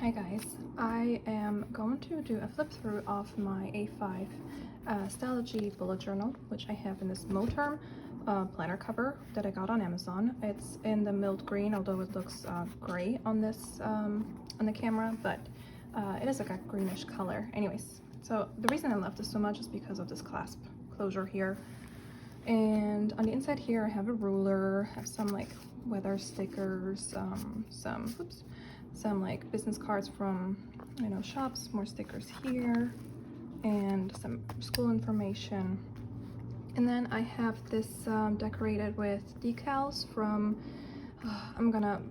Hi guys, I am going to do a flip through of my A5 stalogy bullet journal, which I have in this Moterm planner cover that I got on Amazon. It's in the milled green, although it looks gray on this on the camera, but it is like a greenish color. Anyways, so the reason I love this so much is because of this clasp closure here. And on the inside here, I have a ruler, have some like weather stickers, some like business cards from, shops, more stickers here, and some school information. And then I have this decorated with decals from, I'm gonna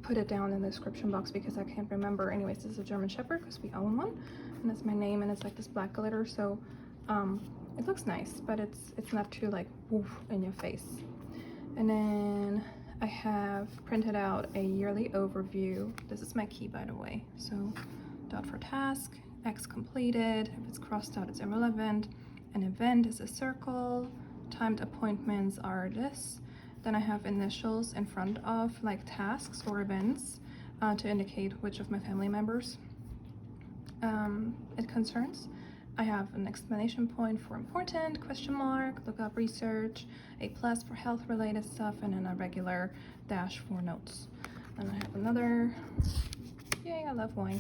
put it down in the description box because I can't remember. Anyways, this is a German Shepherd because we own one, and that's my name, and it's like this black glitter, so it looks nice, but it's not too like woof in your face. And then I have printed out a yearly overview. This is my key, by the way. So dot for task, X completed. If it's crossed out, it's irrelevant. An event is a circle. Timed appointments are this. Then I have initials in front of like tasks or events to indicate which of my family members it concerns. I have an exclamation point for important, question mark, look up research, a plus for health related stuff, and then a regular dash for notes. And I have another, yay, I love wine.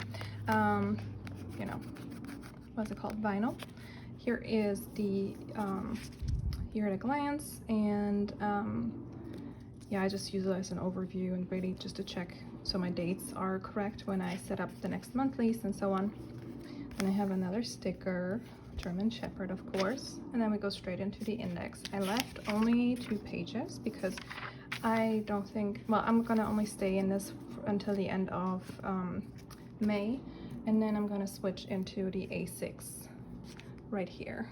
What's it called? Vinyl. Here is the year at a glance, and yeah, I just use it as an overview and really just to check so my dates are correct when I set up the next monthlies and so on. And I have another sticker, German Shepherd, of course, and then we go straight into the index. I left only 2 pages because I don't think, well, I'm gonna only stay in this until the end of May, and then I'm gonna switch into the A6 right here.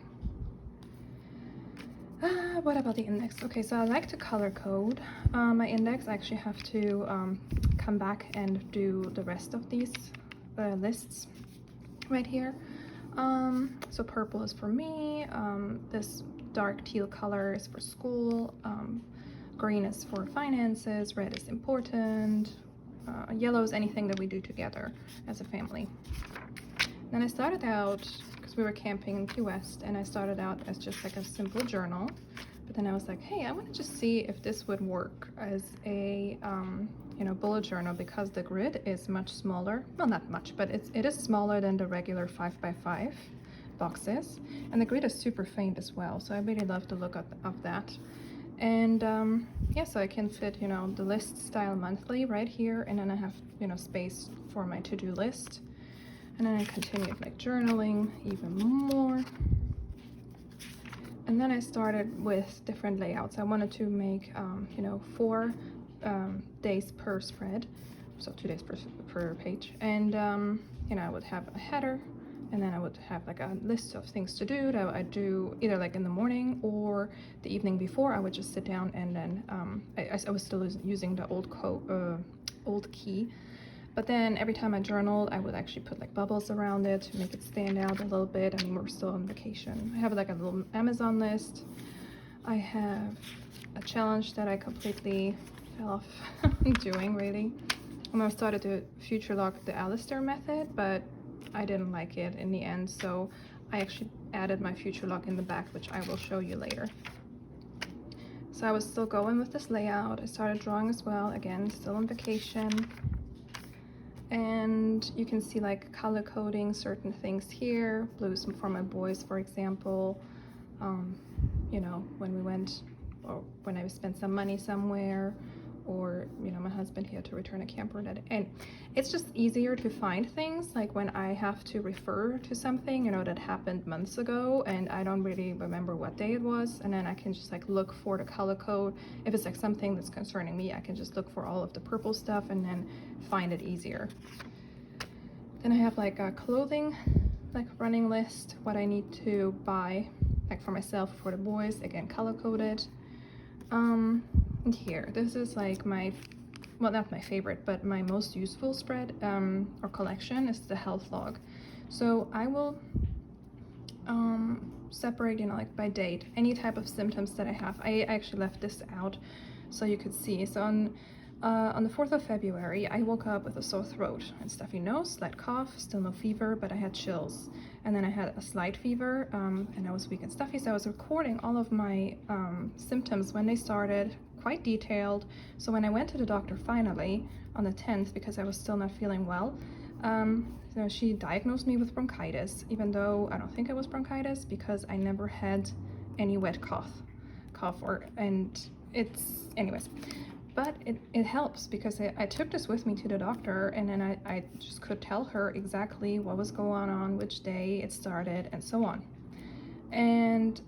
What about the index? Okay, so I like to color code my index. I actually have to come back and do the rest of these lists right here. So purple is for me, this dark teal color is for school, green is for finances, red is important, yellow is anything that we do together as a family. Then I started out, because we were camping in Key West, and I started out as just like a simple journal, but then I was like, hey, I want to just see if this would work as a bullet journal, because the grid is much smaller. Well, not much, but it is smaller than the regular 5x5 boxes, and the grid is super faint as well, so I really love the look of that. And yeah, so I can fit the list style monthly right here, and then I have space for my to-do list. And then I continued like journaling even more. And then I started with different layouts. I wanted to make 4 days per spread, so 2 days per page. And I would have a header, and then I would have like a list of things to do that I do either like in the morning or the evening before. I would just sit down, and then I was still using the old key. But then every time I journaled, I would actually put like bubbles around it to make it stand out a little bit. I mean, we're still on vacation. I have like a little Amazon list. I have a challenge that I completely fell off doing, really. I started to future log the Alistair method, but I didn't like it in the end, so I actually added my future log in the back, which I will show you later. So I was still going with this layout. I started drawing as well, again, still on vacation. And you can see like color coding certain things here. Blues for my boys, for example. When we went, or when I spent some money somewhere, or my husband, he had to return a camper and it's just easier to find things like when I have to refer to something that happened months ago and I don't really remember what day it was, and then I can just like look for the color code. If it's like something that's concerning me, I can just look for all of the purple stuff and then find it easier. Then I have like a clothing like running list, what I need to buy like for myself, for the boys, again color coded. And here, this is like my, well, not my favorite, but my most useful spread or collection is the health log. So I will separate like by date any type of symptoms that I have. I actually left this out so you could see. So on On the 4th of February, I woke up with a sore throat and stuffy nose, slight cough, still no fever, but I had chills. And then I had a slight fever, and I was weak and stuffy, so I was recording all of my symptoms when they started, quite detailed. So when I went to the doctor finally on the 10th, because I was still not feeling well, so she diagnosed me with bronchitis, even though I don't think it was bronchitis, because I never had any wet cough, and it's, anyways. But it helps because I took this with me to the doctor, and then I just could tell her exactly what was going on, which day it started, and so on. And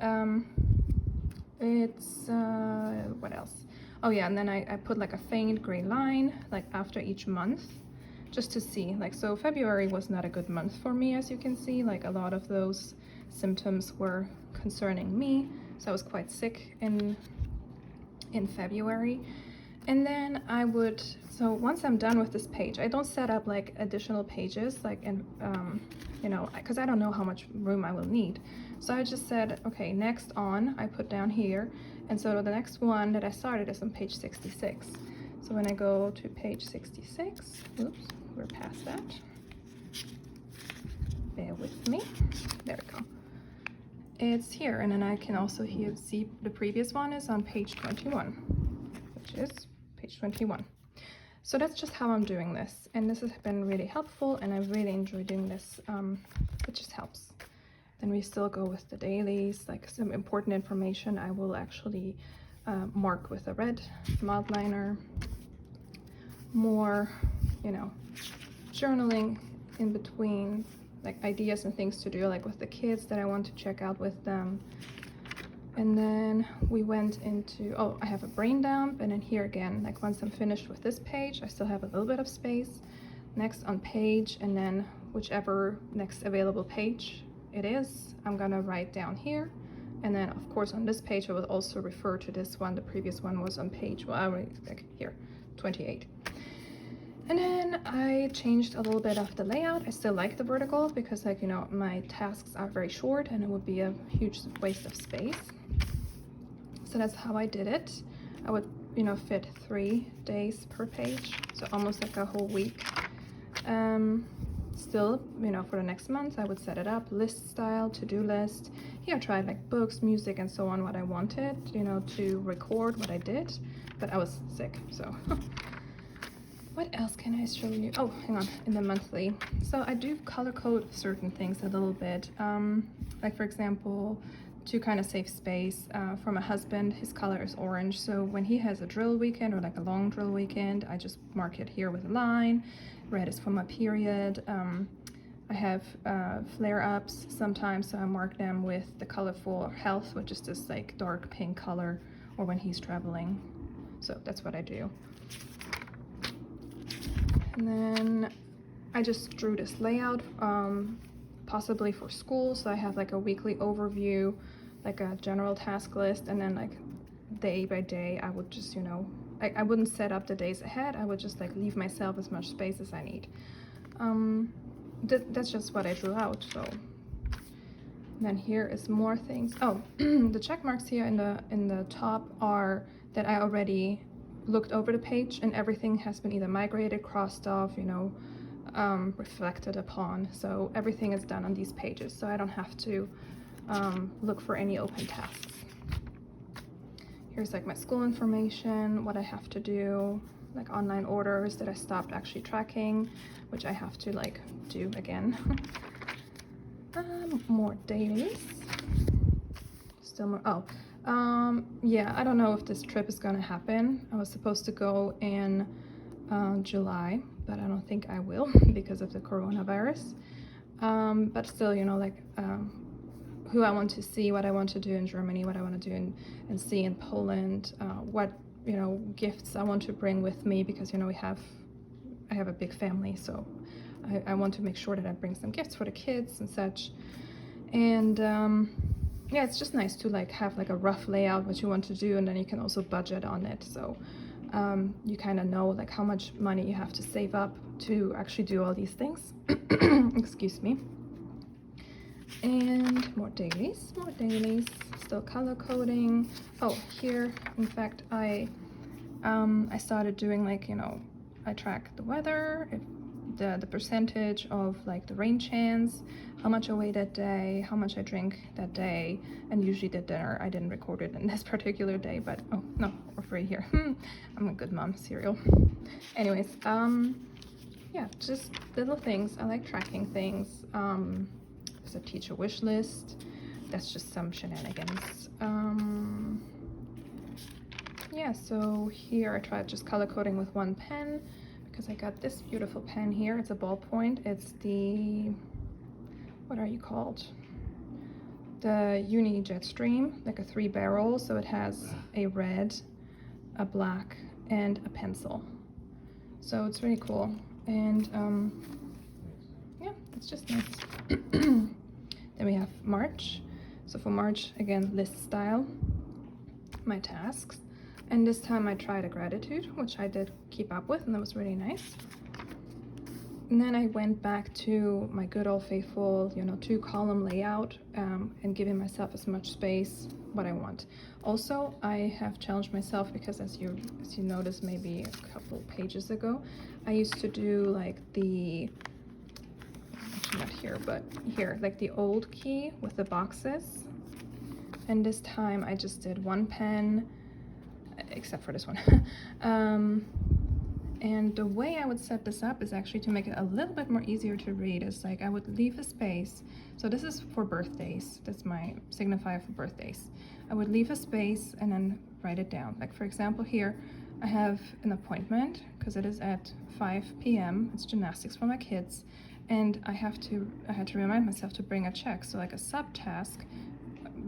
what else? Oh yeah, and then I put like a faint gray line like after each month, just to see, like, so February was not a good month for me, as you can see. Like, a lot of those symptoms were concerning me, so I was quite sick in February. And then I would, so once I'm done with this page, I don't set up like additional pages, like, and you know, because I don't know how much room I will need. So I just said, okay, next on, I put down here. And so the next one that I started is on page 66. So when I go to page 66, oops, we're past that. Bear with me. There we go. It's here, and then I can also here see the previous one is on page 21, which is page 21. So that's just how I'm doing this, and this has been really helpful, and I really enjoy doing this. It just helps. Then we still go with the dailies, like some important information I will actually mark with a red mild liner. More, you know, journaling in between, like ideas and things to do, like with the kids that I want to check out with them. And then we went into, oh, I have a brain dump, and then here again, like once I'm finished with this page, I still have a little bit of space. Next on page, and then whichever next available page it is, I'm gonna write down here. And then of course on this page I will also refer to this one. The previous one was on page, well, I already, like here, 28. And then I changed a little bit of the layout. I still like the vertical because, like, you know, my tasks are very short and it would be a huge waste of space. So that's how I did it. I would, you know, fit 3 days per page, so almost like a whole week. Still, you know, for the next month I would set it up list style, to-do list. Here I tried like books, music, and so on, what I wanted, you know, to record what I did, but I was sick, so what else can I show you? Oh, hang on, in the monthly. So I do color code certain things a little bit. Like for example, to kind of save space, for my husband, his color is orange. So when he has a drill weekend or like a long drill weekend, I just mark it here with a line. Red is for my period. I have flare-ups sometimes, so I mark them with the color for health, which is this like dark pink color, or when he's traveling. So that's what I do. And then I just drew this layout, possibly for school. So I have like a weekly overview, like a general task list, and then like day by day, I would just, you know, I wouldn't set up the days ahead. I would just like leave myself as much space as I need. That's just what I drew out. So then here is more things. Oh, the check marks here in the top are that I already looked over the page, and everything has been either migrated, crossed off, you know, reflected upon. So everything is done on these pages, so I don't have to look for any open tasks. Here's like my school information, what I have to do, like online orders that I stopped actually tracking, which I have to like do again. More dailies. Still more, oh. Yeah, I don't know if this trip is gonna happen. I was supposed to go in July, but I don't think I will because of the coronavirus. But still, you know, like who I want to see, what I want to do in Germany, what I want to do and see in Poland, what, you know, gifts I want to bring with me, because, you know, I have a big family, so I want to make sure that I bring some gifts for the kids and such. And yeah, it's just nice to like have like a rough layout what you want to do, and then you can also budget on it. So you kind of know like how much money you have to save up to actually do all these things. Excuse me. And more dailies, still color coding. Oh, here, in fact, I I started doing like, you know, I track the weather, the percentage of like the rain chance, how much I weigh that day, how much I drink that day, and usually the dinner. I didn't record it in this particular day, but oh no, we're free here. I'm a good mom, cereal. Anyways, yeah, just little things. I like tracking things. There's a teacher wish list. That's just some shenanigans. Yeah, so here I tried just color coding with one pen because I got this beautiful pen here. It's a ballpoint. It's the, what are you called? The Uni Jetstream, like a 3-barrel. So it has a red, a black, and a pencil. So it's really cool. And yeah, it's just nice. Then we have March. So for March, again, list style, my tasks. And this time I tried a gratitude, which I did keep up with, and that was really nice. And then I went back to my good old faithful, you know, 2-column layout, and giving myself as much space what I want. Also, I have challenged myself because as you noticed maybe a couple pages ago, I used to do like the, actually not here, but here, like the old key with the boxes. And this time I just did one pen, except for this one. And the way I would set this up is actually to make it a little bit more easier to read. Is like I would leave a space. So this is for birthdays. That's my signifier for birthdays. I would leave a space and then write it down. Like for example here, I have an appointment because it is at 5 p.m. It's gymnastics for my kids. And I had to remind myself to bring a check. So like a subtask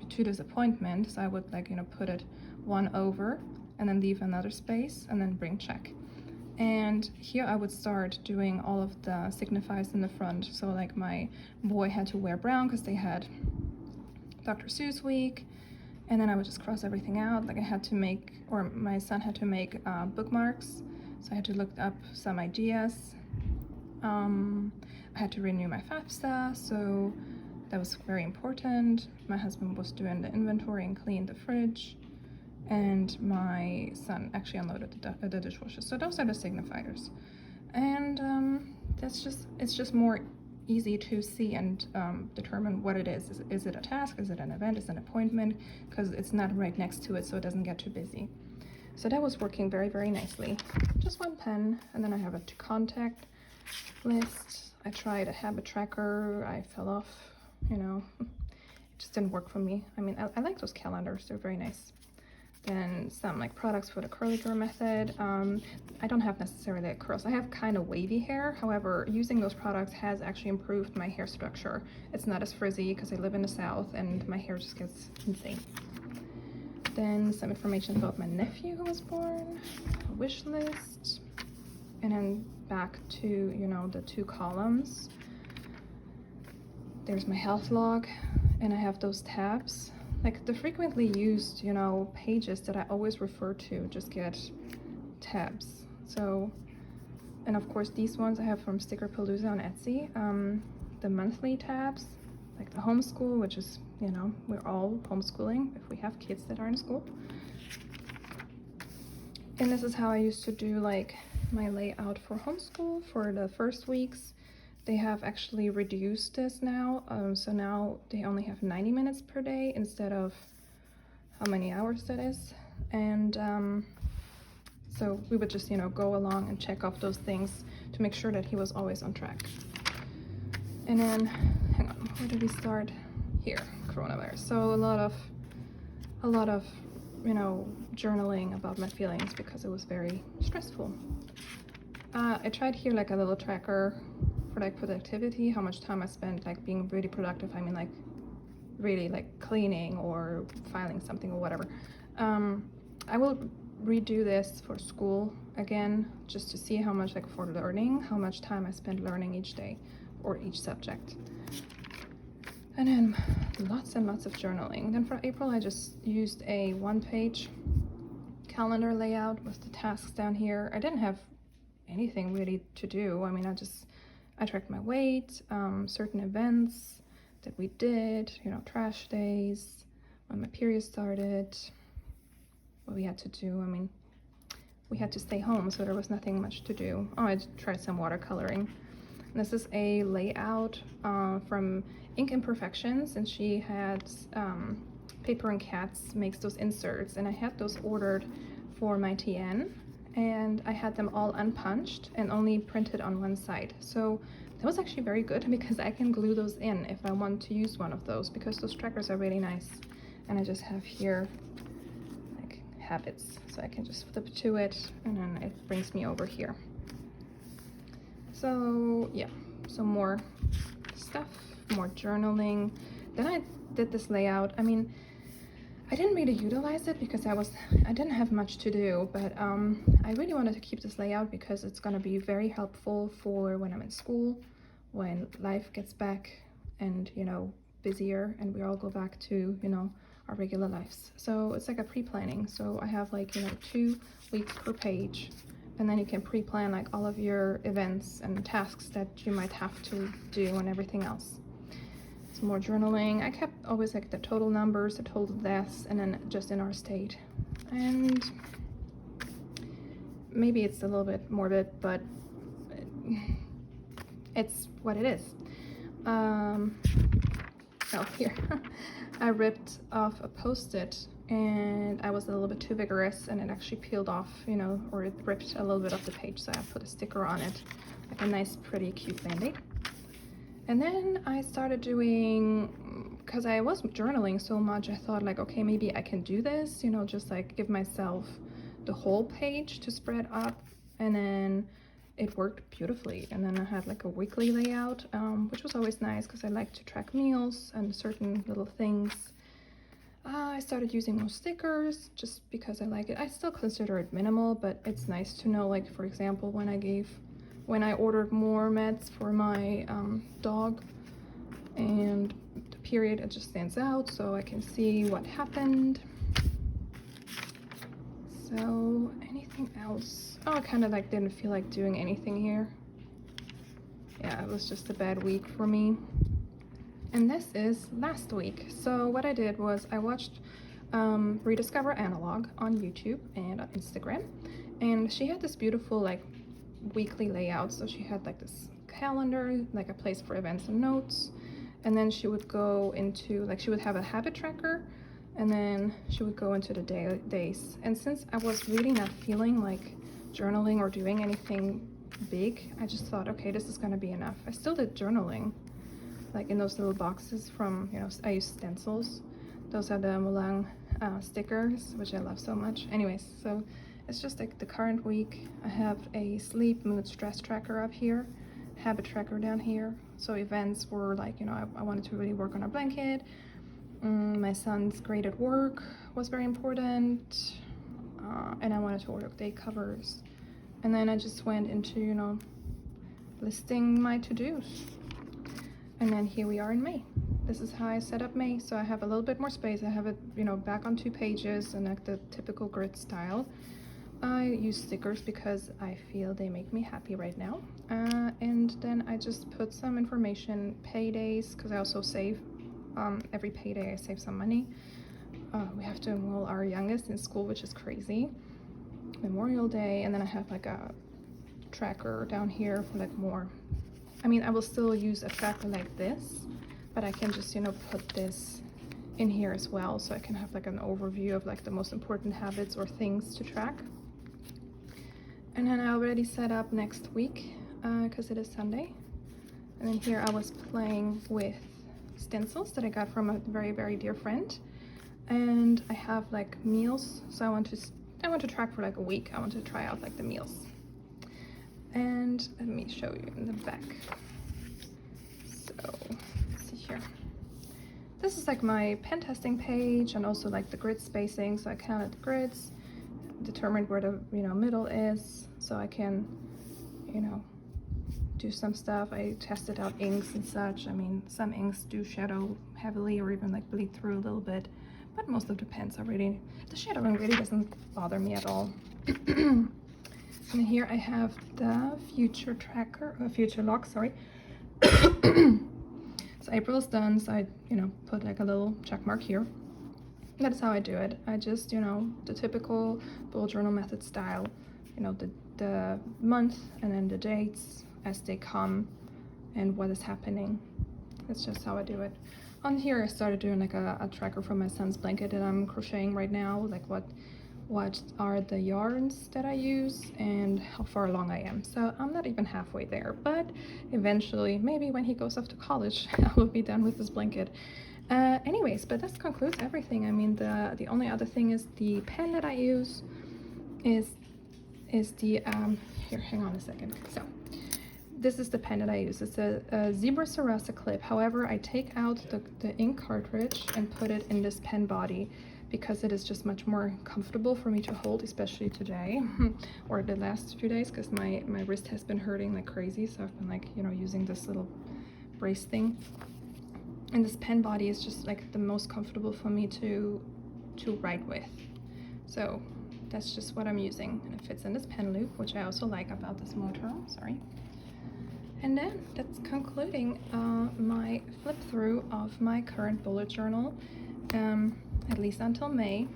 to this appointment. So I would like, you know, put it one over and then leave another space and then bring check. And here I would start doing all of the signifiers in the front. So like my boy had to wear brown because they had Dr. Seuss week. And then I would just cross everything out. Like I had to make, or my son had to make bookmarks. So I had to look up some ideas. I had to renew my FAFSA, so that was very important. My husband was doing the inventory and cleaned the fridge. And my son actually unloaded the dishwasher. So those are the signifiers. And it's just more easy to see and determine what it is. Is it a task? Is it an event? Is it an appointment? Because it's not right next to it, so it doesn't get too busy. So that was working very, very nicely. Just one pen, and then I have a to contact list. I tried a habit tracker. I fell off, you know. It just didn't work for me. I mean, I like those calendars. They're very nice. Then some like products for the curly girl method. I don't have necessarily like curls. I have kind of wavy hair. However, using those products has actually improved my hair structure. It's not as frizzy because I live in the South and my hair just gets insane. Then some information about my nephew who was born, a wish list, and then back to, you know, the 2 columns. There's my health log, and I have those tabs. Like the frequently used, you know, pages that I always refer to just get tabs. So, and of course these ones I have from Stickerpalooza on Etsy. The monthly tabs, like the homeschool, which is, you know, we're all homeschooling if we have kids that are in school. And this is how I used to do like my layout for homeschool for the first weeks. They have actually reduced this now, so now they only have 90 minutes per day instead of how many hours that is. And so we would just, you know, go along and check off those things to make sure that he was always on track. And then, hang on, where did we start? Here, coronavirus. So a lot of, you know, journaling about my feelings because it was very stressful. I tried here like a little tracker for like productivity, how much time I spent like being really productive. I mean like really like cleaning or filing something or whatever. I will redo this for school again just to see how much like for learning, how much time I spent learning each day or each subject. And then lots and lots of journaling. Then for April I just used a 1-page calendar layout with the tasks down here. I didn't have anything really to do. I mean, I tracked my weight, certain events that we did, you know, trash days, when my period started, what we had to do. I mean, we had to stay home, so there was nothing much to do. Oh, I tried some watercoloring. This is a layout from Ink Imperfections, and she had Paper and Cats makes those inserts, and I had those ordered for my TN, and I had them all unpunched and only printed on one side. So that was actually very good because I can glue those in if I want to use one of those, because those trackers are really nice. And I just have here like habits, so I can just flip to it and then it brings me over here. So yeah, some more stuff, more journaling. Then I did this layout. I mean, I didn't really utilize it because I didn't have much to do, but I really wanted to keep this layout because it's going to be very helpful for when I'm in school, when life gets back and, you know, busier and we all go back to, you know, our regular lives. So it's like a pre-planning. So I have like, you know, 2 weeks per page, and then you can pre-plan like all of your events and tasks that you might have to do and everything else. Some more journaling. I kept always like the total numbers, the total deaths, and then just in our state. And maybe it's a little bit morbid, but it's what it is. Oh, here. I ripped off a Post-it and I was a little bit too vigorous and it actually peeled off, you know, or it ripped a little bit off the page, so I put a sticker on it, like a nice, pretty, cute band-aid. And then I started doing, because I was journaling so much, I thought like, okay, maybe I can do this, you know, just like give myself the whole page to spread up, and then it worked beautifully. And then I had like a weekly layout, which was always nice because I like to track meals and certain little things. I started using more stickers just because I like it. I still consider it minimal, but it's nice to know, like, for example, when I ordered more meds for my dog and the period, it just stands out so I can see what happened. So anything else? Oh, I kind of like didn't feel like doing anything here. Yeah, it was just a bad week for me. And this is last week. So what I did was I watched Rediscover Analog on YouTube and on Instagram, and she had this beautiful like weekly layout. So she had like this calendar, like a place for events and notes, and then she would go into, like, she would have a habit tracker, and then she would go into the days. And since I was really not feeling like journaling or doing anything big, I just thought, okay, this is gonna be enough. I still did journaling, like in those little boxes from, you know, I use stencils. Those are the Mulang stickers, which I love so much. Anyways, so it's just like the current week. I have a sleep, mood, stress tracker up here, habit tracker down here. So events were like, you know, I wanted to really work on our blanket. My son's grade at work was very important, and I wanted to order day covers. And then I just went into, you know, listing my to-dos. And then here we are in May. This is how I set up May. So I have a little bit more space. I have it, you know, back on 2 pages and like the typical grid style. I use stickers because I feel they make me happy right now. And then I just put some information, paydays, because I also save. Every payday I save some money. We have to enroll our youngest in school, which is crazy. Memorial Day, and then I have like a tracker down here for like more. I mean, I will still use a tracker like this, but I can just, you know, put this in here as well, so I can have like an overview of like the most important habits or things to track. And then I already set up next week because it is Sunday. And then here I was playing with stencils that I got from a very, very dear friend. And I have like meals, so I want to track for like a week. I want to try out like the meals. And let me show you in the back. So let's see here. This is like my pen testing page, and also like the grid spacing. So I counted the grids, determined where the, you know, middle is, so I can, you know, do some stuff. I tested out inks and such. I mean, some inks do shadow heavily or even like bleed through a little bit, but most of the pens are really, the shadowing really doesn't bother me at all. And here I have the future tracker, future log, sorry. So April's done, so I, you know, put like a little check mark here. That's how I do it. I just, you know, the typical bullet journal method style, you know, the month and then the dates as they come and what is happening. That's just how I do it. On here I started doing like a tracker for my son's blanket that I'm crocheting right now, like what are the yarns that I use and how far along I am. So I'm not even halfway there, but eventually, maybe when he goes off to college, I will be done with this blanket. Anyways, but that concludes everything. I mean, the only other thing is the pen that I use is the here, hang on a second. So this is the pen that I use. It's a Zebra Sarasa clip. However, I take out the ink cartridge and put it in this pen body because it is just much more comfortable for me to hold, especially today or the last few days, because my wrist has been hurting like crazy. So I've been like, you know, using this little brace thing. And this pen body is just like the most comfortable for me to write with. So that's just what I'm using. And it fits in this pen loop, which I also like about this motor. Sorry. And then that's concluding my flip through of my current bullet journal, at least until May.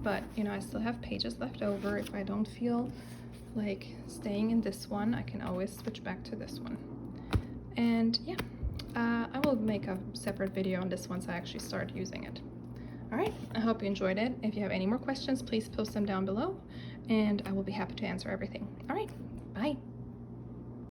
But you know, I still have pages left over. If I don't feel like staying in this one, I can always switch back to this one. And yeah, I will make a separate video on this once I actually start using it. All right, I hope you enjoyed it. If you have any more questions, please post them down below and I will be happy to answer everything. All right, bye.